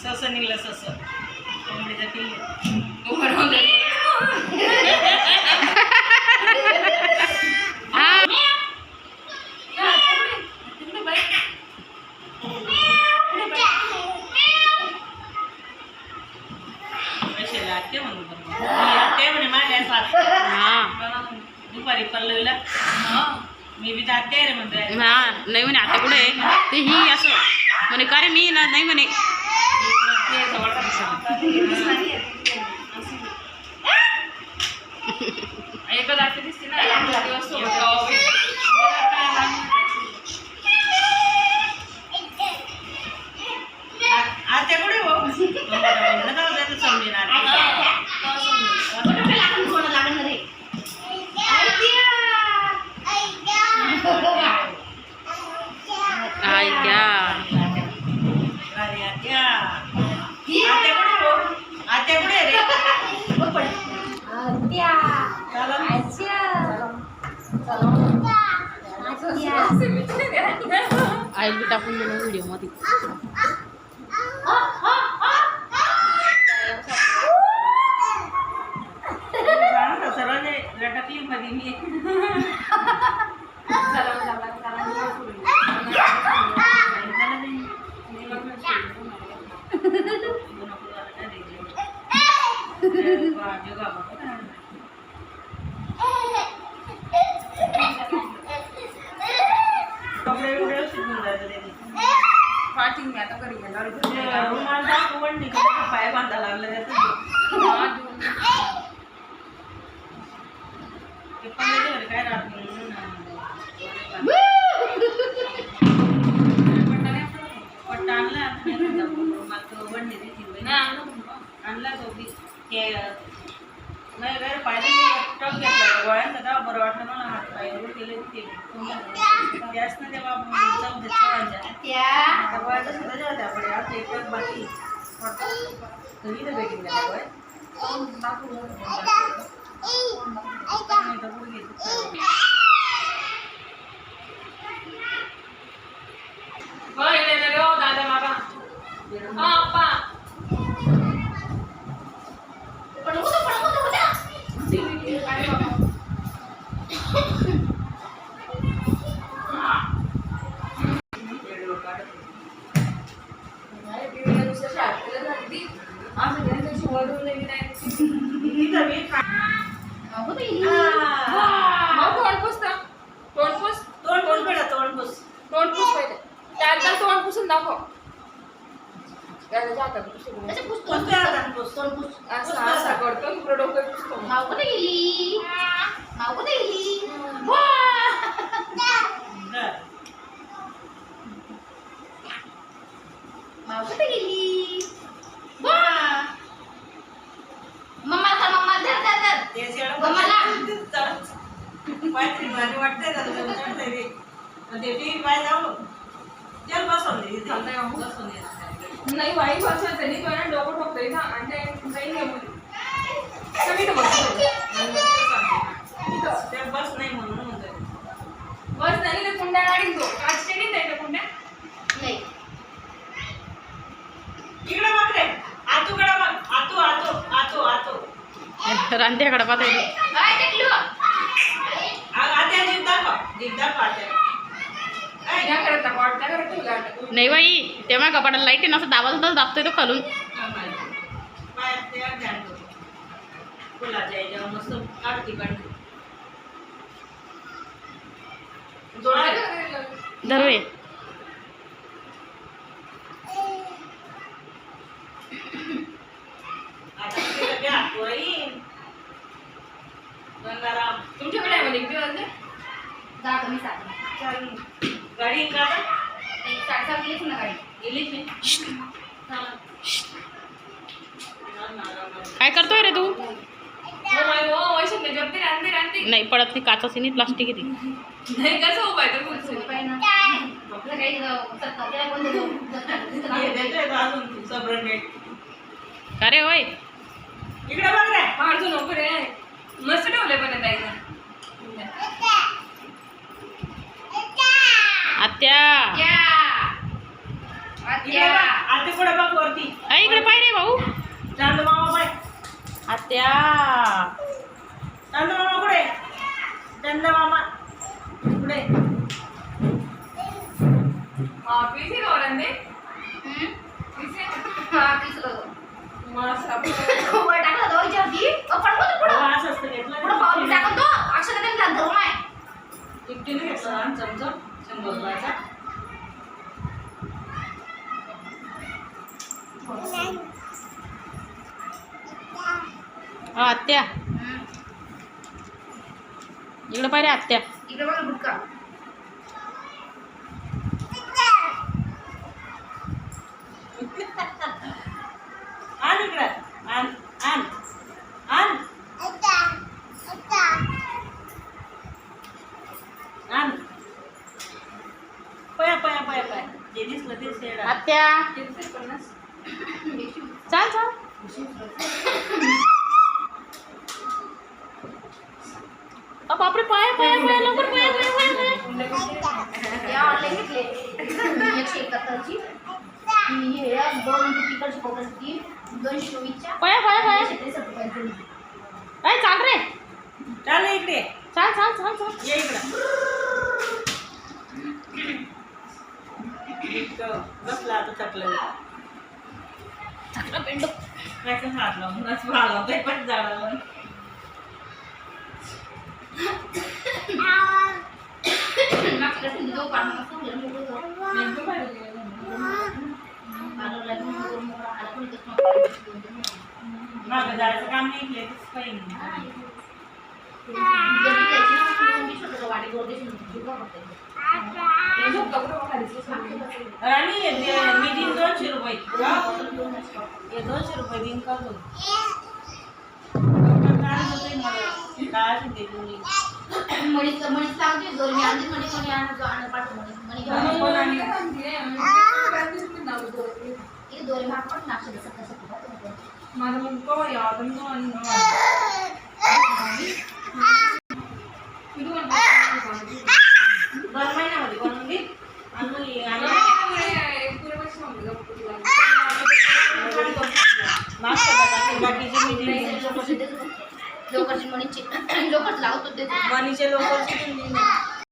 सस निघलं सस कोंबडीचा किल्ले दुपारी पल्लवीला मी बी जाते रे म्हणते हा नाही म्हणे आता कुठे ते ही असं म्हणे का रे मी ना नाही म्हणे दिसते ना आता कुठे हो समजेणार आई क्या आत्या कुठे रे आई बी टाकून दिलं व्हिडिओ मध्ये सर्वांनी लटकली मध्ये मी पाय बांधा लागलं काय राहत पट्टा आणला आणला तो नाही काय पाहिजे टक घेतला गोळ्यांचा तेव्हा बरं वाटलं मला हात पाय एवढं केले त्याच ना तेव्हा गोळ्याचा सुद्धा जेव्हा आपण आज एकच बाकी इथं भेटून गेला गोळ्या दादा बाबा नाही वाईट वर्ष त्यांनी पण डोकं ठोकतोय ना आणि नाही बस नाही म्हणून म्हणतोय बस नाही तर कुंड्या गाडी तो काचचे नाही त्या कुंड्या नाही इकडे बघ रे आतूकडे बघ आतू आतू आतू आतू रांध्याकडे पाहता आत्या जीव दाखव आत्या नाही बाई तेव्हा कपाटाला लाईट आहे ना असं दाबाच दाबतोय तो खालून धरवे तुमच्याकडे आहे किती वाजले गाडी एक 7:30 गेलीच ना गाडी गेलीच नाही काय करतोय रे तू नाही पडत नाही काचाची नाही प्लास्टिक आहे ती नाही कसं उपाय तर आपलं काही का रे होय इकडे बघ रे फारसं नको रे मस्त ठेवले पण ताईला आत्या या. इकडे आत्या. बघ, आते पुढे बघ वरती. इकडे पाय रे भाऊ. चांदू मामा पुढे. आत्या चांदू मामा पुढे. चांदू मामा पुढे. पीसी गौरंदे हम्म? पीसी हा, पीस लो. मस्त वर टाकलं तो विचारती. पडतो पुढं. असं असतं घेतलं. पुढं पाऊल टाकतो तो. अक्षर त्यांना धरून आहे. एकटीने घेतला ना चमचा 100 रुपयाचा. आत्या हम्म. इकडे पाय रे आत्या. इकडे बघा बुटका. आण इकडे. आण आण आण आण. पया पया पया पया. जे दिसलं ते शेड. आत्या किती 50 चाल चाल. बापरे पाय पाय पाय लवकर पाय पाय पाय पाय. या ऑनलाईन घेतले. 171 ची. हे 2 तिकडची पोकळची 224 पाय पाय पाय. 163 रुपयांची. काय चाल रे. चाल इकडे. चाल चाल चाल चाल. ये इकडे. बसला आता चकलं. चांगला पेंडो. काय हात लावून बस भाला पण जाळाला. मागच्या वर्षी जो पाण्यात सोडलं मोकळं झालं. नेमकं बाहेर गेलं. पाण्याला घेऊन मोकळा आला पण इथंच नव्हता. मागं जायचं काम नाही केलं तसं काही नाही. जरी त्याची ना कोणी छोटं वाटी गोड देशील दुर्गा करते. हे झोपता कुठं खालीच आणि मी दिन 200 रुपये. दोन असतात. हे 200 रुपये दिन करतो. काय होतंय मला काय ते तुम्ही मणीच सांगते दोन मी आणली म्हणे कोणी आणून पाठव म्हणे मणी घेऊन कोण आणि इथे दोन भाग पण नाक्षे सत्ता सत्ता. माझा मग कवा यावं तर आणि दोन महिन्यामध्ये बनवून घे. आणि मागच्या बाकीचे मी दिन लोकरची मणीचे लोकच लावतो ते मनीचे लोक